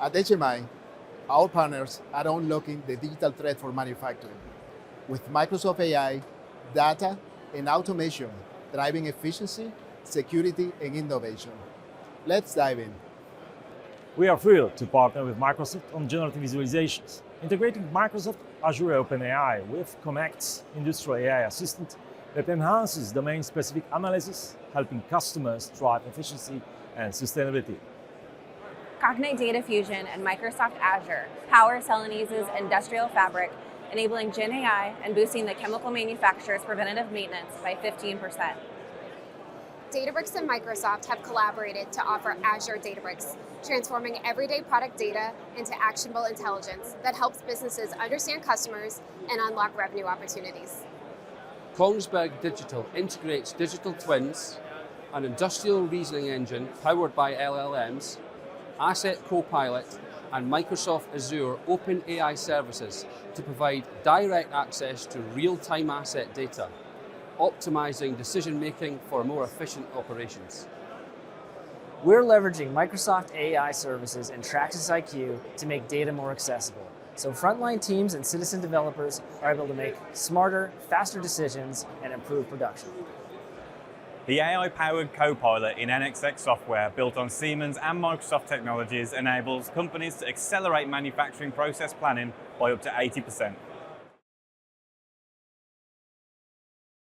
At HMI, our partners are unlocking the digital thread for manufacturing with Microsoft AI, data, and automation, driving efficiency, security, and innovation. Let's dive in. We are thrilled to partner with Microsoft on generative visualizations, integrating Microsoft Azure OpenAI with Connect's industrial AI assistant that enhances domain-specific analysis, helping customers drive efficiency and sustainability. Cognite Data Fusion and Microsoft Azure power Celanese's industrial fabric, enabling Gen AI and boosting the chemical manufacturer's preventative maintenance by 15%. Databricks and Microsoft have collaborated to offer Azure Databricks, transforming everyday product data into actionable intelligence that helps businesses understand customers and unlock revenue opportunities. Kongsberg Digital integrates digital twins, an industrial reasoning engine powered by LLMs, Asset Copilot, and Microsoft Azure OpenAI services to provide direct access to real-time asset data, optimizing decision-making for more efficient operations. We're leveraging Microsoft AI services and Traxxas IQ to make data more accessible, so frontline teams and citizen developers are able to make smarter, faster decisions and improve production. The AI-powered Copilot in NXX software built on Siemens and Microsoft technologies enables companies to accelerate manufacturing process planning by up to 80%.